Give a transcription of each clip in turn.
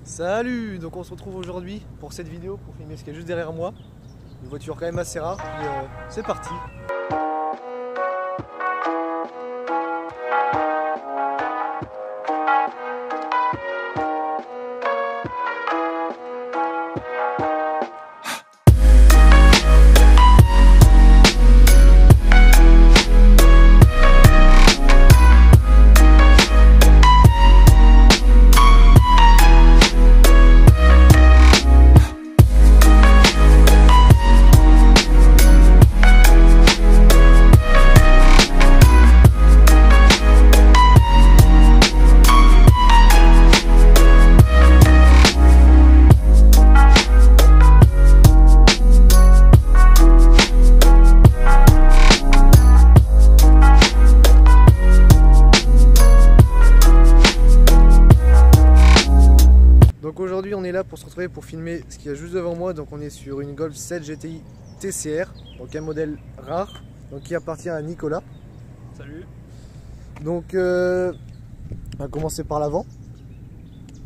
Salut! Donc on se retrouve aujourd'hui pour cette vidéo pour filmer ce qu'il y a juste derrière moi. Une voiture quand même assez rare, et c'est parti! Donc aujourd'hui on est là pour se retrouver pour filmer ce qu'il y a juste devant moi. Donc on est sur une Golf 7 GTI TCR, donc un modèle rare, donc qui appartient à Nicolas. Salut. Donc on va commencer par l'avant.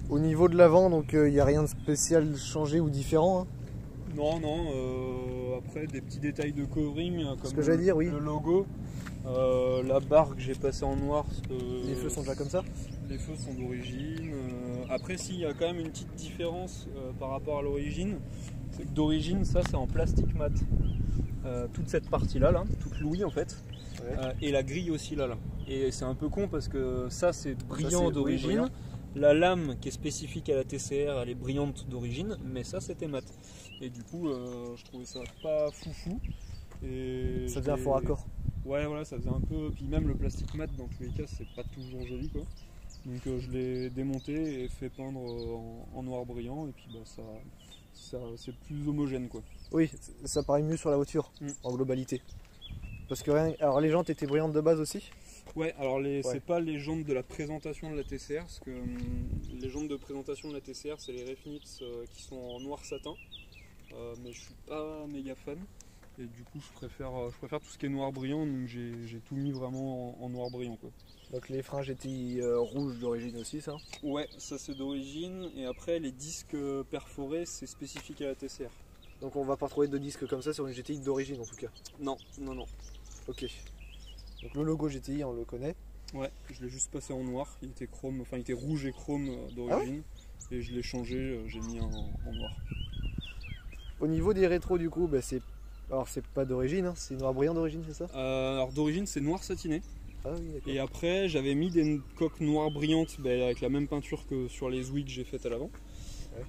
Au niveau de l'avant, donc il n'y a rien de spécial changé ou différent, hein. Non, après des petits détails de covering comme Ce que j'allais dire, oui. Le logo, la barre que j'ai passée en noir. Les feux sont déjà comme ça. Les feux sont d'origine. Après, si, il y a quand même une petite différence par rapport à l'origine. C'est que d'origine, ça c'est en plastique mat. Toute cette partie-là, toute l'ouïe en fait. Ouais. Et la grille aussi là. Et c'est un peu con parce que ça c'est brillant d'origine. Oui, la lame qui est spécifique à la TCR, elle est brillante d'origine, mais ça c'était mat. Et du coup, je trouvais ça pas foufou. Et ça faisait un faux raccord. Ouais, voilà, ça faisait un peu. Puis même le plastique mat, dans tous les cas, c'est pas toujours joli quoi. Donc je l'ai démonté et fait peindre en noir brillant, et puis bah, c'est plus homogène quoi. Oui, ça paraît mieux sur la voiture en globalité. Parce que rien. Alors les jantes étaient brillantes de base aussi. Ouais, alors c'est pas les jantes de la présentation de la TCR, parce que les jantes de présentation de la TCR c'est les Refinix qui sont en noir satin, mais je suis pas méga fan, et du coup je préfère tout ce qui est noir brillant, donc j'ai tout mis vraiment en noir brillant quoi. Donc les freins GTI rouges d'origine aussi, ça? Ouais, ça c'est d'origine, et après les disques perforés c'est spécifique à la TCR. Donc on va pas retrouver de disques comme ça sur une GTI d'origine en tout cas? Non. Ok. Donc le logo GTI on le connaît. Ouais, je l'ai juste passé en noir, il était chrome, enfin il était rouge et chrome d'origine, et je l'ai changé, j'ai mis en noir. Au niveau des rétros du coup, bah, c'est pas d'origine, hein, c'est noir brillant d'origine, c'est ça? Alors d'origine c'est noir satiné. Ah oui, et après j'avais mis des coques noires brillantes avec la même peinture que sur les Zwick que j'ai faites à l'avant.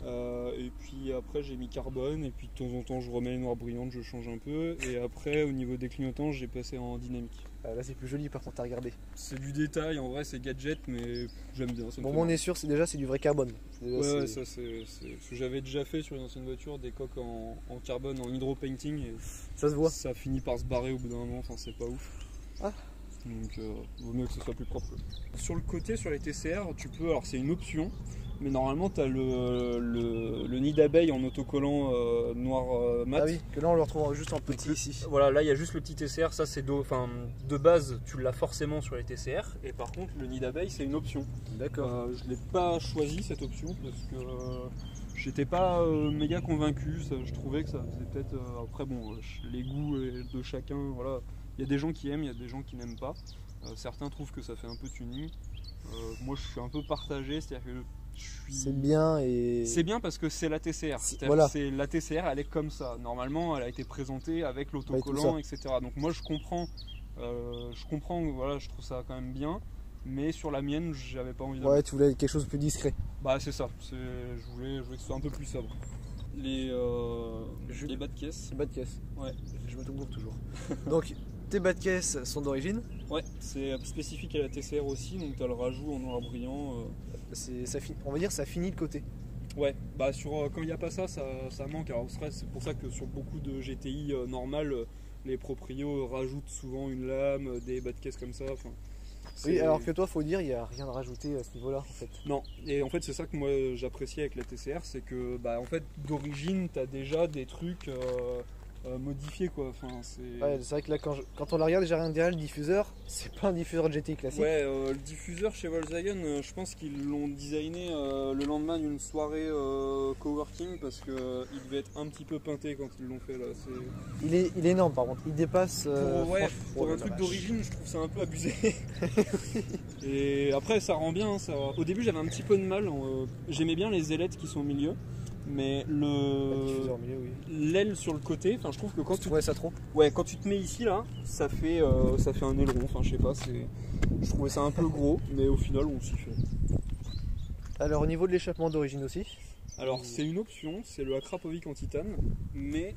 Ouais. Et puis après j'ai mis carbone, et puis de temps en temps je remets les noires brillantes, je change un peu, et après au niveau des clignotants j'ai passé en dynamique. Là c'est plus joli par contre à regarder. C'est du détail, en vrai c'est gadget, mais j'aime bien. Bon, on est sûr, c'est du vrai carbone. Ouais, ça c'est ce que j'avais déjà fait sur une ancienne voiture, des coques en carbone, en hydro-painting, et ça se voit. Ça finit par se barrer au bout d'un moment, enfin c'est pas ouf. Ah. Donc vaut mieux que ce soit plus propre. Sur le côté, sur les TCR, tu peux, alors c'est une option, mais normalement tu as le nid d'abeille en autocollant noir mat. Ah oui, que là on le retrouve juste en petit ici. Voilà, là il y a juste le petit TCR, ça c'est de base tu l'as forcément sur les TCR, et par contre le nid d'abeille c'est une option. D'accord. Je l'ai pas choisi cette option parce que j'étais pas méga convaincu, je trouvais que ça faisait peut-être, après bon, les goûts de chacun, voilà. Il y a des gens qui aiment, il y a des gens qui n'aiment pas. Certains trouvent que ça fait un peu tuning. Moi je suis un peu partagé, c'est-à-dire que c'est bien, et c'est bien parce que c'est la TCR. Voilà. La TCR, elle est comme ça. Normalement, elle a été présentée avec l'autocollant, etc. Donc moi je comprends, voilà, je trouve ça quand même bien. Mais sur la mienne, j'avais pas envie de. Ouais, tu voulais quelque chose de plus discret. Bah c'est ça. Je voulais que ce soit un peu plus sobre. Les bas de caisse. Les bas de caisse. Ouais. Je me trompe toujours. Donc tes bas de caisse sont d'origine? Ouais, c'est spécifique à la TCR aussi, donc tu as le rajout en noir brillant. On va dire ça finit de côté. Ouais, bah quand il n'y a pas ça manque. Alors c'est pour ça que sur beaucoup de GTI normales, les proprios rajoutent souvent une lame, des bas de caisse comme ça. Oui, alors que toi, faut dire, il n'y a rien à rajouter à ce niveau-là, en fait. Non, et en fait, c'est ça que moi j'appréciais avec la TCR, c'est que, en fait, d'origine, tu as déjà des trucs modifié quoi. Enfin, Ouais, c'est vrai que là, quand on la regarde, déjà rien que derrière le diffuseur, c'est pas un diffuseur GTI classique. Ouais, le diffuseur chez Volkswagen, je pense qu'ils l'ont designé le lendemain d'une soirée coworking parce qu'il devait être un petit peu peinté quand ils l'ont fait là. Il est énorme par contre, il dépasse. Pour un truc d'origine, je trouve ça un peu abusé. Et après, ça rend bien. Ça... Au début, j'avais un petit peu de mal. J'aimais bien les ailettes qui sont au milieu. Mais l'aile sur le côté, enfin je trouve que quand tu ça trop. Ouais, quand tu te mets ici là, ça fait un aileron. Enfin je sais pas, je trouvais ça un peu gros, mais au final on s'y fait. Alors au niveau de l'échappement d'origine aussi. Alors c'est une option, c'est le Akrapovic en titane, mais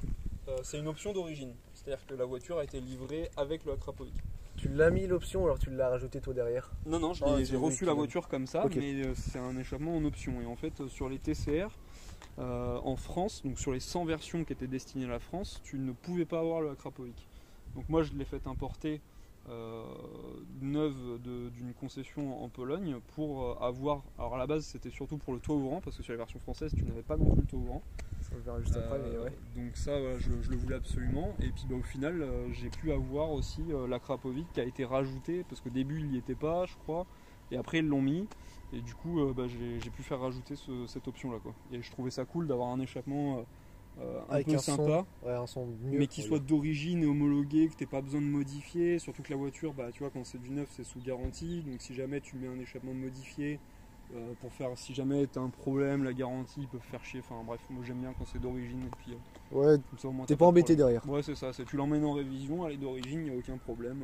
c'est une option d'origine. C'est-à-dire que la voiture a été livrée avec le Akrapovic. Tu l'as mis l'option ou alors tu l'as rajouté toi derrière? Non, j'ai reçu la voiture comme ça, okay. Mais c'est un échappement en option. Et en fait sur les TCR. En France, donc sur les 100 versions qui étaient destinées à la France, tu ne pouvais pas avoir le Akrapovic. Donc moi je l'ai fait importer neuve d'une concession en Pologne pour avoir. Alors à la base c'était surtout pour le toit ouvrant parce que sur les versions françaises tu n'avais pas non plus le toit ouvrant. Ça on le verra juste après, mais ouais. Donc ça je le voulais absolument. Et puis au final j'ai pu avoir aussi l'Akrapovic qui a été rajouté parce qu'au début il n'y était pas, je crois. Et après ils l'ont mis et du coup j'ai pu faire rajouter cette option là quoi. Et je trouvais ça cool d'avoir un échappement un peu sympa, un son mieux, mais qui soit d'origine et homologué, que tu n'aies pas besoin de modifier, surtout que la voiture, tu vois, quand c'est du neuf c'est sous garantie, donc si jamais tu mets un échappement modifié pour faire, si jamais tu as un problème, la garantie ils peuvent faire chier, enfin bref, moi j'aime bien quand c'est d'origine et puis ouais, t'es pas embêté derrière. Ouais c'est ça, tu l'emmènes en révision, elle est d'origine, il n'y a aucun problème.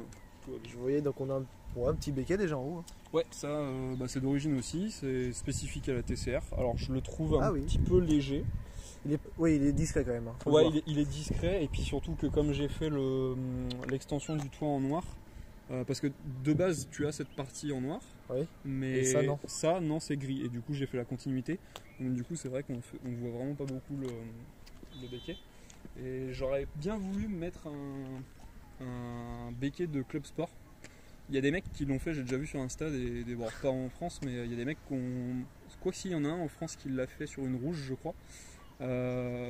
Je voyais donc on a un petit béquet déjà en haut. Hein. Ouais, ça c'est d'origine aussi, c'est spécifique à la TCR. Alors je le trouve un petit peu léger. Il est discret quand même. Hein, ouais, il est discret et puis surtout que comme j'ai fait l'extension du toit en noir, parce que de base tu as cette partie en noir, mais et ça non c'est gris et du coup j'ai fait la continuité. Donc du coup c'est vrai qu'on voit vraiment pas beaucoup le béquet. Et j'aurais bien voulu mettre un béquet de Club Sport. Il y a des mecs qui l'ont fait, j'ai déjà vu sur Insta, bon, pas en France, mais il y a des mecs qui ont. Quoi s'il y en a un en France qui l'a fait sur une rouge, je crois.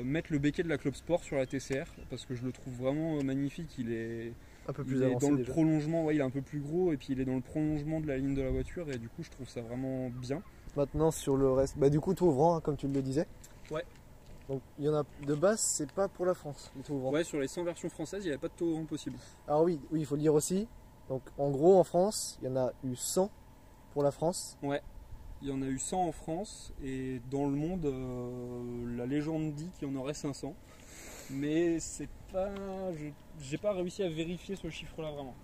Mettre le béquet de la Club Sport sur la TCR, parce que je le trouve vraiment magnifique. Il est un peu plus avancé. Dans le prolongement, il est un peu plus gros, et puis il est dans le prolongement de la ligne de la voiture, et du coup, je trouve ça vraiment bien. Maintenant, sur le reste, du coup, tout ouvrant, hein, comme tu le disais. Ouais. Donc il y en a de base, c'est pas pour la France, les toits ouvrants. Ouais, sur les 100 versions françaises, il n'y avait pas de toit ouvrant possible. Alors oui, il faut le dire aussi. Donc en gros en France, il y en a eu 100 pour la France. Ouais, il y en a eu 100 en France et dans le monde, la légende dit qu'il y en aurait 500. Mais c'est pas, j'ai pas réussi à vérifier ce chiffre-là vraiment.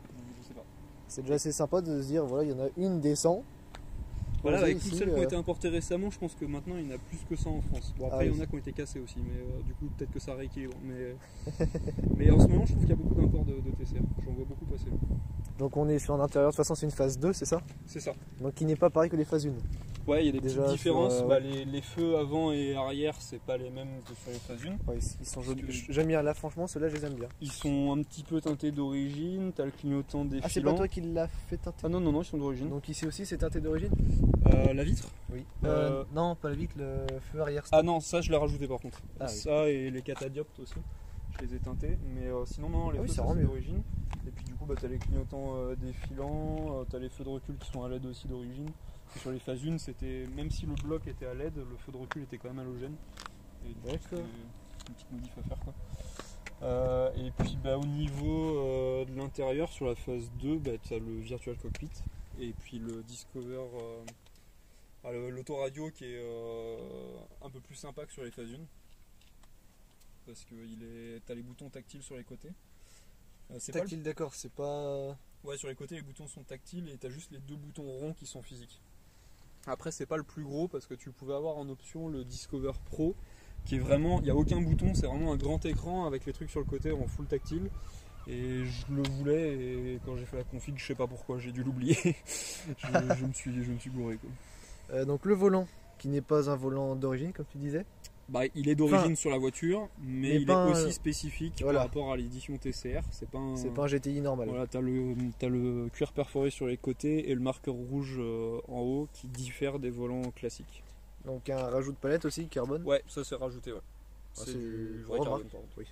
Je sais pas. C'est déjà assez sympa de se dire voilà, il y en a une des 100. Voilà, avec toutes celles qui ont été importées récemment, je pense que maintenant il y en a plus que 100 en France. Bon après il y en a qui ont été cassées aussi, mais du coup peut-être que ça rééquilibre. Mais en ce moment je trouve qu'il y a beaucoup d'imports de TCR, j'en vois beaucoup passer. Donc on est sur un intérieur, de toute façon c'est une phase 2, c'est ça? C'est ça. Donc qui n'est pas pareil que les phases 1. Ouais, il y a des petites différences. Les feux avant et arrière, c'est pas les mêmes que sur les phases 1. Ouais, ils sont jolis. J'aime bien, là franchement, ceux-là je les aime bien. Ils sont un petit peu teintés d'origine, t'as le clignotant défilant. Ah, c'est pas toi qui l'as fait teinter? Ah non, ils sont d'origine. Donc ici aussi c'est teinté d'origine? La vitre? Oui. Non, pas la vitre, le feu arrière. Ah non, ça je l'ai rajouté par contre. Ça et les catadioptes aussi. Je les ai teintés, mais sinon non, les feux c'est d'origine. Et puis du coup t'as les clignotants défilants, t'as les feux de recul qui sont à LED aussi d'origine. Et sur les phases 1, c'était, même si le bloc était à LED, le feu de recul était quand même halogène. Et c'est une petite modif à faire quoi. Et puis au niveau de l'intérieur, sur la phase 2, t'as le Virtual Cockpit et puis le Discover, l'autoradio qui est un peu plus sympa que sur les phases 1. Parce que t'as les boutons tactiles sur les côtés. C'est tactile, d'accord, c'est pas. Ouais, sur les côtés les boutons sont tactiles et t'as juste les deux boutons ronds qui sont physiques. Après c'est pas le plus gros parce que tu pouvais avoir en option le Discover Pro qui est vraiment, il n'y a aucun bouton, c'est vraiment un grand écran avec les trucs sur le côté en full tactile. Et je le voulais et quand j'ai fait la config, je sais pas pourquoi, j'ai dû l'oublier. je me suis gouré quoi. Donc le volant qui n'est pas un volant d'origine comme tu disais. Il est d'origine sur la voiture, mais il est aussi spécifique par rapport à l'édition TCR. C'est pas un GTI normal. Voilà, t'as le cuir perforé sur les côtés et le marqueur rouge en haut qui diffère des volants classiques. Donc un rajout de palette aussi, carbone. Ouais, ça c'est rajouté. Ouais. C'est du vrai carbone. Oui.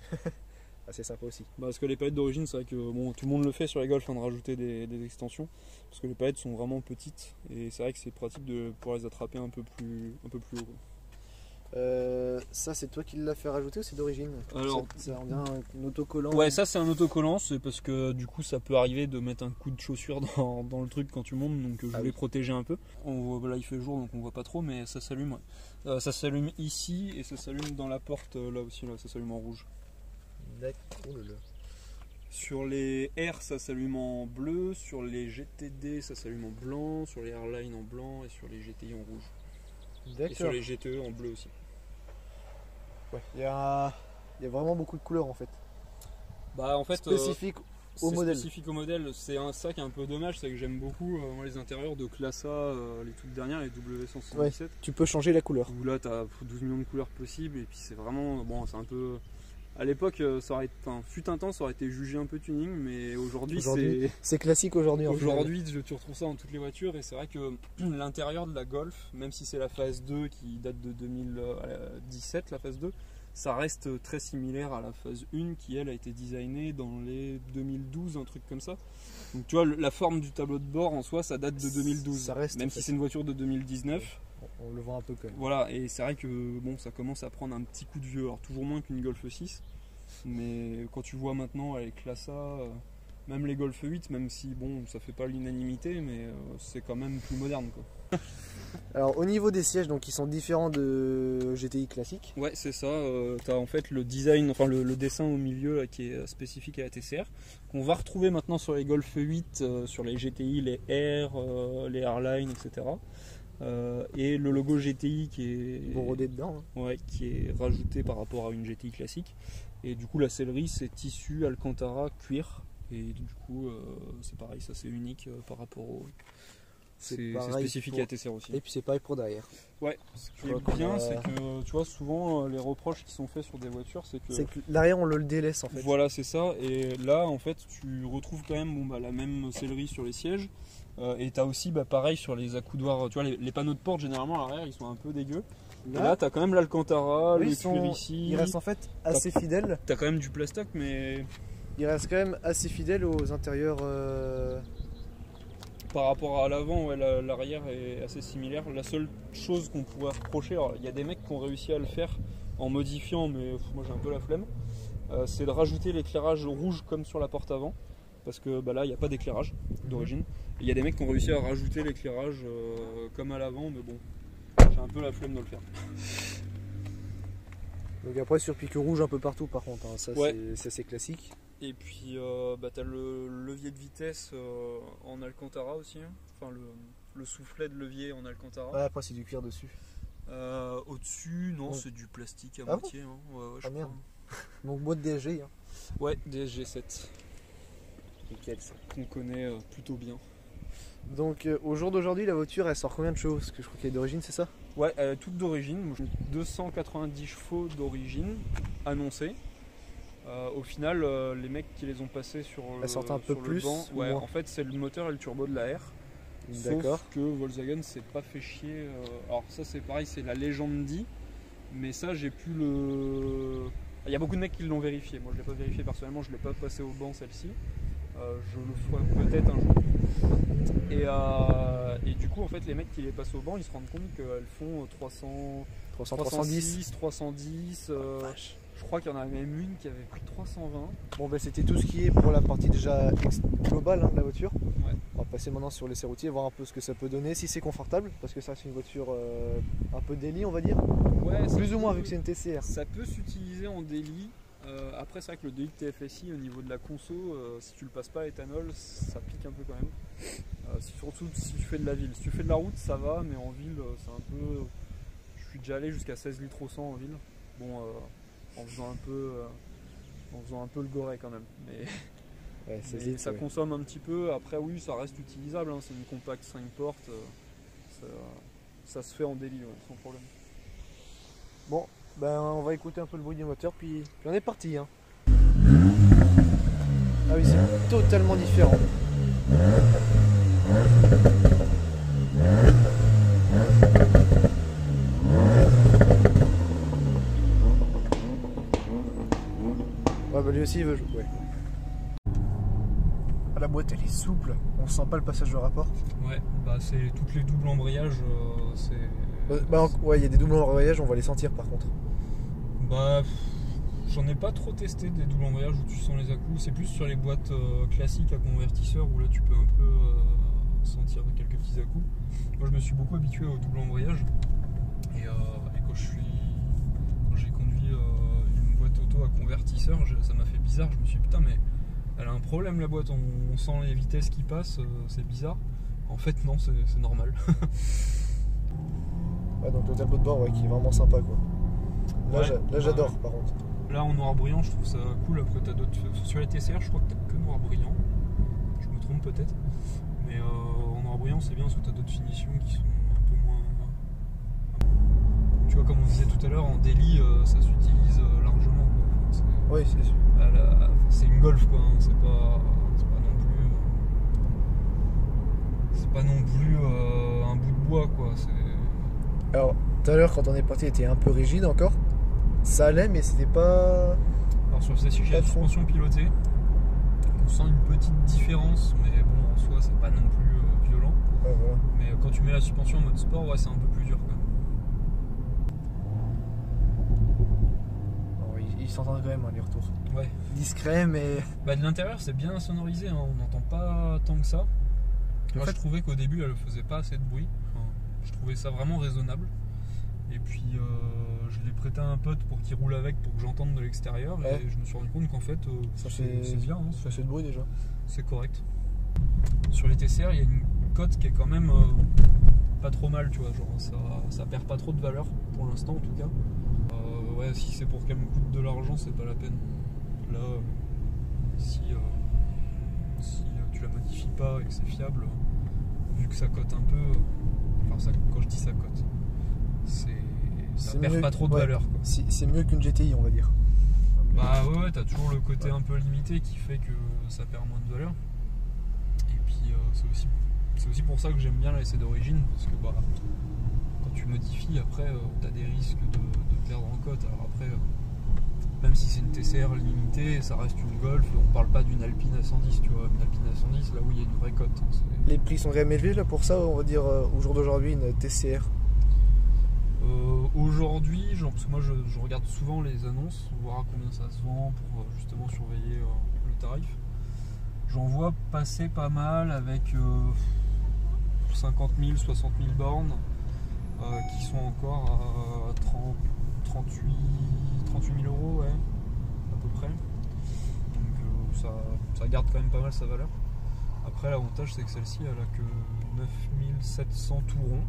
assez sympa aussi. Bah, parce que les palettes d'origine, c'est vrai que bon, tout le monde le fait sur les Golf, de rajouter des extensions, parce que les palettes sont vraiment petites et c'est vrai que c'est pratique de pouvoir les attraper un peu plus haut, quoi. Ça c'est toi qui l'as fait rajouter ou c'est d'origine? Alors, on dirait un autocollant. Ouais, ça c'est un autocollant, c'est parce que du coup ça peut arriver de mettre un coup de chaussure dans le truc quand tu montes, donc je voulais protéger un peu. Là il fait jour donc on voit pas trop, mais ça s'allume. Ouais. Ça s'allume ici et ça s'allume dans la porte là aussi, là, ça s'allume en rouge. D'accord. Sur les R ça s'allume en bleu, sur les GTD ça s'allume en blanc, sur les Airline en blanc et sur les GTI en rouge. Et sur les GTE en bleu aussi. Ouais, il y a vraiment beaucoup de couleurs en fait. Bah en fait spécifique au modèle. Spécifique au modèle, c'est ça qui est un peu dommage, c'est que j'aime beaucoup moi, les intérieurs de Classa, les toutes dernières, les W177. Ouais, tu peux changer la couleur. Où là tu as 12 millions de couleurs possibles et puis c'est vraiment bon, c'est un peu. À l'époque, fut un temps, ça aurait été jugé un peu tuning, mais aujourd'hui c'est classique aujourd'hui. Aujourd'hui, tu retrouves ça dans toutes les voitures et c'est vrai que l'intérieur de la Golf, même si c'est la phase 2 qui date de 2017, la phase 2, ça reste très similaire à la phase 1 qui elle a été designée dans les 2012, un truc comme ça. Donc tu vois, la forme du tableau de bord en soi, ça date de 2012, ça reste même si c'est une voiture de 2019. On le voit un peu quand même. Voilà, et c'est vrai que bon, ça commence à prendre un petit coup de vieux, alors toujours moins qu'une Golf 6, mais quand tu vois maintenant avec Classa, même les Golf 8, même si bon, ça fait pas l'unanimité, mais c'est quand même plus moderne, quoi. Alors au niveau des sièges, donc ils sont différents de GTI classique. Ouais, c'est ça. Tu as en fait le design, enfin le dessin au milieu là, qui est spécifique à la TCR, qu'on va retrouver maintenant sur les Golf 8, sur les GTI, les R, les Airline, etc. Et le logo GTI qui est brodé dedans. Hein. Ouais, qui est rajouté par rapport à une GTI classique. Et du coup la sellerie c'est tissu Alcantara cuir. Et du coup c'est pareil, ça c'est unique par rapport au. C'est spécifique à TCR aussi. Et puis c'est pareil pour derrière. Ouais, ce qui est bien, c'est que tu vois, souvent les reproches qui sont faits sur des voitures, c'est que l'arrière on le délaisse en fait. Voilà, c'est ça. Et là, en fait, tu retrouves quand même la même sellerie sur les sièges. Et tu as aussi, pareil, sur les accoudoirs. Tu vois, les panneaux de porte, généralement, à l'arrière, ils sont un peu dégueux. Et là, tu as quand même l'Alcantara, le cuir ici. Ils restent en fait assez fidèles. Tu as quand même du plastoc, mais. Ils restent quand même assez fidèles aux intérieurs. Par rapport à l'avant, ouais, l'arrière est assez similaire. La seule chose qu'on pourrait reprocher, alors il y a des mecs qui ont réussi à le faire en modifiant, mais moi j'ai un peu la flemme, c'est de rajouter l'éclairage rouge comme sur la porte avant, parce que là il n'y a pas d'éclairage d'origine. Il y a des mecs qui ont réussi à rajouter l'éclairage comme à l'avant, mais bon, j'ai un peu la flemme de le faire. Donc après sur pique rouge un peu partout par contre, hein. Ça ouais. C'est assez classique. Et puis tu as le levier de vitesse en Alcantara aussi, hein. Enfin le soufflet de levier en Alcantara. Ah, après c'est du cuir dessus. Au-dessus, non, c'est du plastique à moitié. Hein. Ouais, je merde. Donc boîte DSG. Hein. Ouais, DSG 7. Nickel ça. Qu'on connaît plutôt bien. Donc au jour d'aujourd'hui, la voiture elle sort combien de chevaux? Parce que je crois qu'elle est d'origine, c'est ça? Ouais, elle est toute d'origine. 290 chevaux d'origine annoncés. Au final, les mecs qui les ont passés sur un peu plus, banc, ouais, en fait c'est le moteur et le turbo de la R. D'accord. Sauf que Volkswagen s'est pas fait chier. Alors ça c'est pareil, c'est la légende dit, mais ça j'ai pu le. Il y a beaucoup de mecs qui l'ont vérifié. Moi je l'ai pas vérifié personnellement, je l'ai pas passé au banc celle-ci. Je le ferai peut-être un jour. Et du coup en fait les mecs qui les passent au banc, ils se rendent compte qu'elles font 310. Je crois qu'il y en a même une qui avait pris 320. Bon c'était tout ce qui est pour la partie déjà globale de la voiture. Ouais. On va passer maintenant sur l'essai routier, voir un peu ce que ça peut donner, si c'est confortable, parce que ça c'est une voiture un peu daily on va dire. Ouais, plus ou moins vu que c'est une TCR. Ça peut s'utiliser en daily. Après c'est vrai que le DI TFSI au niveau de la conso, si tu le passes pas à éthanol, ça pique un peu quand même. Surtout si tu fais de la ville. Si tu fais de la route ça va, mais en ville c'est un peu. Je suis déjà allé jusqu'à 16 litres au 100 en ville. Bon. En faisant un peu le goret quand même, mais, ouais, mais ça consomme un petit peu. Après oui ça reste utilisable, hein. C'est une compact 5 portes, ça se fait en daily, ouais, sans problème. Bon on va écouter un peu le bruit du moteur puis on est parti hein. Ah oui c'est totalement différent. Ouais, bah lui aussi il veut jouer. Ouais. Ah, la boîte elle est souple, on sent pas le passage de rapport. Ouais, bah c'est toutes les doubles embrayages, Ouais, il y a des doubles embrayages, on va les sentir par contre. Bah, j'en ai pas trop testé des doubles embrayages où tu sens les à-coups. C'est plus sur les boîtes classiques à convertisseur où là tu peux un peu sentir quelques petits à-coups. Moi je me suis beaucoup habitué au double embrayage et quand j'ai conduit une boîte auto à convertisseur, ça m'a fait bizarre. Je me suis dit putain, mais elle a un problème la boîte, on sent les vitesses qui passent, c'est bizarre. En fait non, c'est normal. Ouais, donc le tableau de bord, ouais, qui est vraiment sympa quoi. Là, Ouais, j'adore par contre. Là en noir brillant je trouve ça cool. Après t'as d'autres, sur les TCR je crois que t'as que noir brillant, je me trompe peut-être, mais en noir brillant c'est bien parce que t'as d'autres finitions qui sont un peu moins, tu vois, comme on disait tout à l'heure, en daily ça s'utilise largement quoi. Oui, c'est sûr. C'est une Golf quoi, hein. C'est pas non plus un bout de bois quoi. Alors tout à l'heure quand on est parti, il était un peu rigide encore. Ça allait, mais c'était pas. Alors sur le châssis, j'ai la suspension pilotée. On sent une petite différence, mais bon, en soi, c'est pas non plus violent. Ouais, voilà. Mais quand tu mets la suspension en mode sport, ouais, c'est un peu plus dur quand même. Alors, ils s'entendent quand même hein, les retours. Ouais. Discret, mais. Bah, de l'intérieur, c'est bien sonorisé, hein. On n'entend pas tant que ça. Moi, je trouvais qu'au début, elle faisait pas assez de bruit. Enfin, je trouvais ça vraiment raisonnable. Et puis je l'ai prêté à un pote pour qu'il roule avec pour que j'entende de l'extérieur. Ouais. Et je me suis rendu compte qu'en fait c'est bien, hein, ça fait de bruit déjà. c'est correct. Sur les TCR il y a une cote qui est quand même pas trop mal, tu vois, genre ça perd pas trop de valeur pour l'instant en tout cas. Ouais, si c'est pour qu'elle me coûte de l'argent c'est pas la peine. Là si tu la modifies pas et que c'est fiable, vu que ça cote un peu, enfin quand je dis ça cote, ça perd pas trop de valeur quoi. C'est mieux qu'une GTI on va dire. Bah ouais, t'as toujours le côté un peu limité qui fait que ça perd moins de valeur. Et puis c'est aussi pour ça que j'aime bien la essai d'origine, parce que bah, quand tu modifies après t'as des risques de perdre en cote. Alors après même si c'est une TCR limitée, ça reste une Golf, on parle pas d'une Alpine à 110, tu vois. Une Alpine à 110 là où il y a une vraie cote. Les prix sont quand même élevés là pour ça, on va dire au jour d'aujourd'hui une TCR. Aujourd'hui, parce que moi je regarde souvent les annonces, voir à combien ça se vend pour justement surveiller le tarif. J'en vois passer pas mal avec 50 000, 60 000 bornes qui sont encore à 38 000 euros, ouais, à peu près. Donc ça garde quand même pas mal sa valeur. Après l'avantage c'est que celle-ci elle a que 9700 tout rond.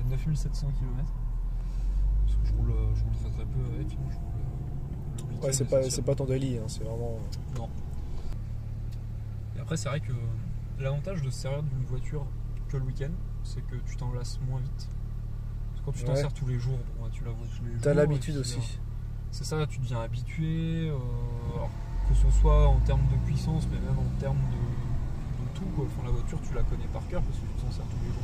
9700 km. Parce que je roule très peu avec. Je roule le week-end, ouais, c'est pas ton daily, hein, c'est vraiment. Non. Et après, c'est vrai que l'avantage de se servir d'une voiture que le week-end, c'est que tu t'en lasses moins vite. Parce que quand tu t'en sers tous les jours, bon, tu la vois tous les jours. T'as l'habitude aussi. C'est ça, tu deviens habitué. Alors, que ce soit en termes de puissance, mais même en termes de tout, quoi. Enfin, la voiture, tu la connais par cœur parce que tu t'en sers tous les jours.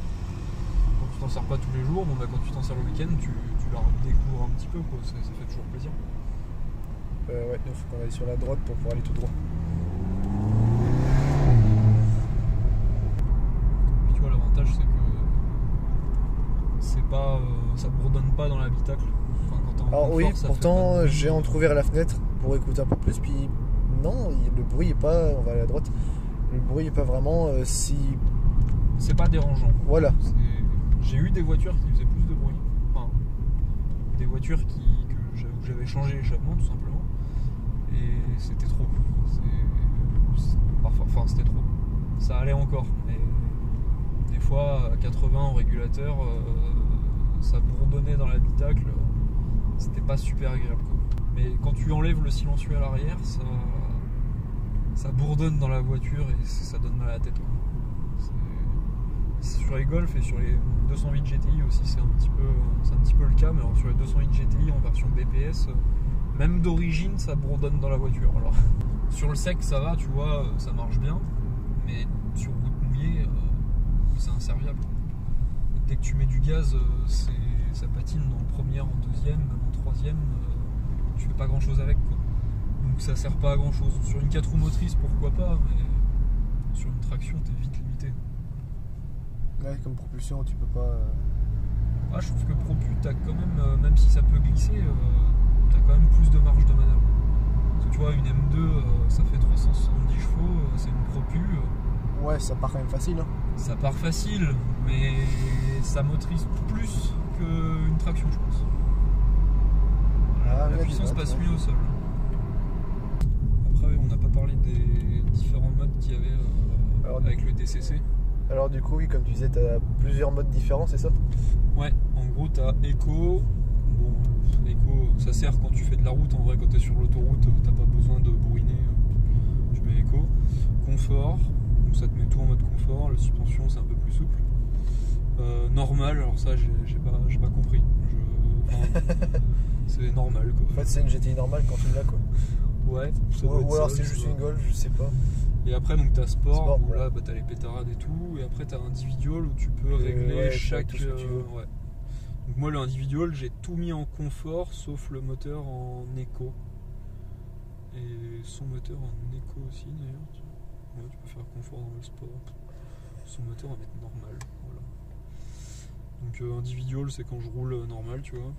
Quand tu t'en sers pas tous les jours, bon bah quand tu t'en sers le week-end, tu la redécouvres un petit peu quoi, ça fait toujours plaisir. Ouais, il faut qu'on aille sur la droite pour pouvoir aller tout droit. Puis tu vois l'avantage c'est que c'est pas ça bourdonne pas dans l'habitacle. Enfin, quand t'es en alors confort, oui, ça pourtant fait pas j'ai entrouvert la fenêtre pour écouter un peu plus, puis non, le bruit est pas, on va aller à droite, le bruit est pas vraiment si... C'est pas dérangeant. Voilà. J'ai eu des voitures qui faisaient plus de bruit. Enfin, des voitures où j'avais changé l'échappement tout simplement. Et c'était trop. Parfois, c'était trop. Ça allait encore. Mais des fois, à 80 en régulateur, ça bourdonnait dans l'habitacle. C'était pas super agréable quoi. Mais quand tu enlèves le silencieux à l'arrière, ça bourdonne dans la voiture et ça donne mal à la tête quoi. Sur les Golf et sur les 208 GTI aussi c'est un petit peu le cas, mais alors sur les 208 GTI en version BPS, même d'origine ça bourdonne dans la voiture. Alors sur le sec ça va, tu vois, ça marche bien, mais sur route mouillée c'est inserviable. Dès que tu mets du gaz, ça patine en première, en deuxième, même en troisième, tu fais pas grand chose avec quoi. Donc ça sert pas à grand chose. Sur une 4 roues motrices, pourquoi pas, mais sur une traction, t'es vite limité. Ouais, comme propulsion, tu peux pas. Ah, je trouve que Propu, t'as quand même si ça peut glisser, t'as quand même plus de marge de manœuvre. Parce que tu vois, une M2, ça fait 370 chevaux, c'est une Propu. Ouais, ça part quand même facile. Hein. Ça part facile, mais ça motorise plus qu'une traction, je pense. La puissance passe mieux au sol. Après, on n'a pas parlé des différents modes qu'il y avait avec le DCC. Alors du coup, oui, comme tu disais, tu as plusieurs modes différents, c'est ça? Ouais, en gros, tu as Eco. Bon, Eco, ça sert quand tu fais de la route. En vrai, quand tu es sur l'autoroute, t'as pas besoin de bourriner. Tu mets Eco. Confort, donc ça te met tout en mode confort. La suspension, c'est un peu plus souple. Normal, alors ça, j'ai pas compris. C'est normal, quoi. En fait, c'est une GTI normale quand tu l'as, quoi. Ouais. Ou alors c'est juste une Golf, je sais pas. Et après, donc t'as sport où là, bah, t'as les pétarades et tout. Et après, t'as individual où tu peux régler chaque. Ouais. Donc moi, le individual, j'ai tout mis en confort sauf le moteur en éco. Et son moteur en éco aussi, d'ailleurs. Ouais, tu peux faire confort dans le sport. Son moteur, on va mettre normal. Voilà. Donc individual, c'est quand je roule normal, tu vois.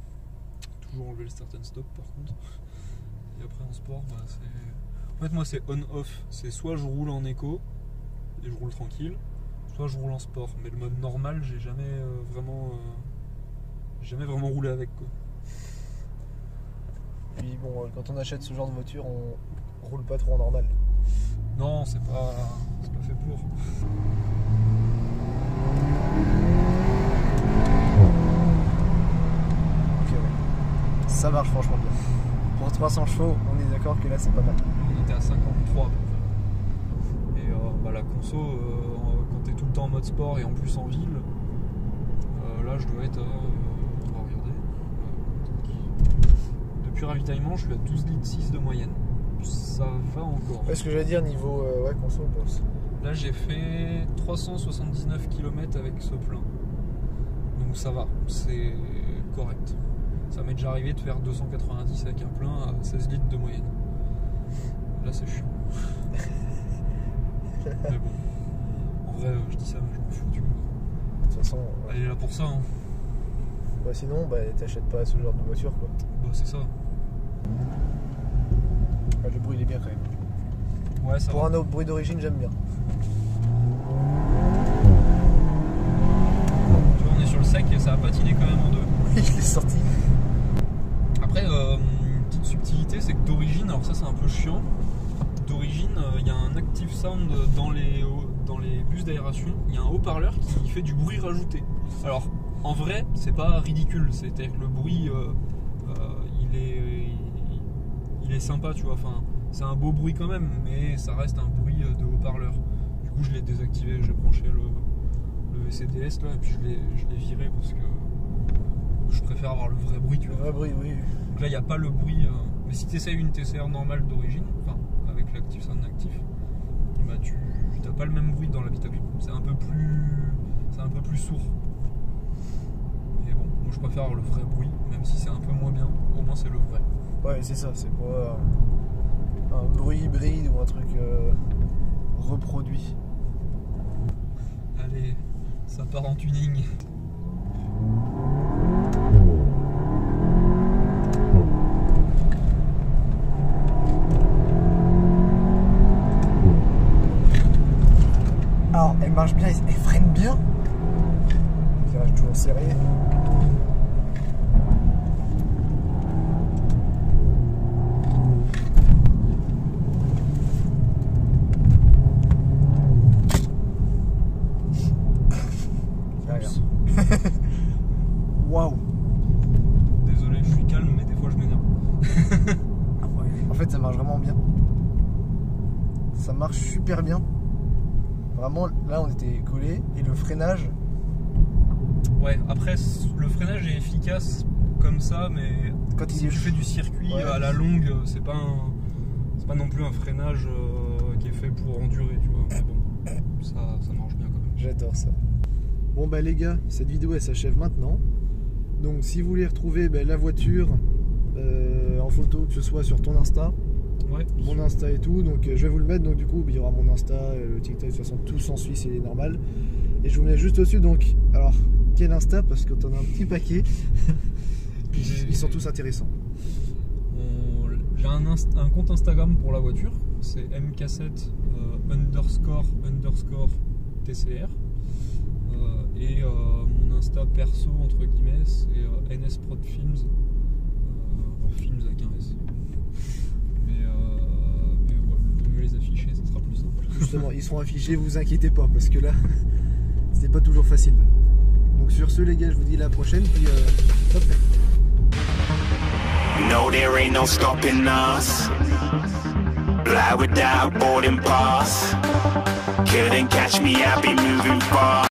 Toujours enlever le start and stop par contre. Et après en sport, bah, c'est. En fait, moi, c'est on-off. C'est soit je roule en éco et je roule tranquille, soit je roule en sport. Mais le mode normal, j'ai jamais vraiment roulé avec, quoi. Puis bon, quand on achète ce genre de voiture, on roule pas trop en normal. Non, c'est pas fait pour. Ok, ouais. Ça marche franchement bien. Pour 300 chevaux, on est d'accord que là c'est pas mal. On était à 53 à peu près. Et bah, la conso, quand t'es tout le temps en mode sport et en plus en ville, là je dois être à. On va regarder. Depuis ravitaillement, je suis à 12 litres 6 de moyenne. Ça va encore. Ouais, ce que j'allais dire niveau conso, boss. Là j'ai fait 379 km avec ce plein. Donc ça va, c'est correct. Ça m'est déjà arrivé de faire 290 avec un plein à 16 litres de moyenne. Là c'est chiant. Mais bon, en vrai je dis ça mais je m'en fous, tu vois. De toute façon, elle est là pour ça, hein. Bah sinon, t'achètes pas ce genre de voiture, quoi. Bah c'est ça. Le bruit il est bien quand même. Ouais, ça pour va. Un autre bruit d'origine, j'aime bien. Tu vois, on est sur le sec et ça a patiné quand même en deux. Oui, je l'ai sorti. Après, une petite subtilité, c'est que d'origine, alors ça c'est un peu chiant, d'origine, il y a un active sound dans les bus d'aération, il y a un haut-parleur qui fait du bruit rajouté. Alors, en vrai, c'est pas ridicule, c'est-à-dire que le bruit, il est sympa, tu vois, enfin, c'est un beau bruit quand même, mais ça reste un bruit de haut-parleur. Du coup, je l'ai désactivé, j'ai branché le VCDS là, et puis je l'ai viré parce que je préfère avoir le vrai bruit, tu vois. Le vrai bruit, oui. Donc là, il n'y a pas le bruit, mais si tu essayes une TCR normale d'origine, enfin, avec l'active sound actif, bah tu n'as pas le même bruit dans l'habitacle. C'est un peu plus sourd. Mais bon, moi je préfère avoir le vrai bruit, même si c'est un peu moins bien, au moins c'est le vrai. Ouais, c'est ça, c'est pas un bruit hybride ou un truc reproduit. Allez, ça part en tuning. Alors, elle marche bien, elle freine bien. Virage toujours serré. Waouh. Désolé, je suis calme, mais des fois je m'énerve. En fait, ça marche vraiment bien. Ça marche super bien. Vraiment, là, on était collés et le freinage. Ouais, après, le freinage est efficace comme ça, mais quand si tu fais du circuit à la longue, c'est pas non plus un freinage qui est fait pour endurer, tu vois. Mais bon, ça marche bien quand même. J'adore ça. Bon bah les gars, cette vidéo elle s'achève maintenant. Donc si vous voulez retrouver la voiture en photo, que ce soit sur ton Insta, Ouais. mon Insta et tout, donc je vais vous le mettre, donc du coup il y aura mon Insta, le TikTok, de toute façon tout s'en suit, c'est normal. Et je vous mets juste au-dessus, donc alors quel Insta, parce que t'en as un petit paquet. Ils sont tous intéressants. J'ai un compte Instagram pour la voiture, c'est mk7 __ TCR. Et mon Insta perso, entre guillemets, c'est NSProdFilms, Films avec un S. Mais voilà, je vais les afficher, ça sera plus simple. Justement, ils seront affichés, vous inquiétez pas, parce que là, c'est pas toujours facile. Donc sur ce les gars, je vous dis à la prochaine, puis top. No, there ain't no stopping us. Fly without boarding pass. Couldn't catch me, I'll be moving fast.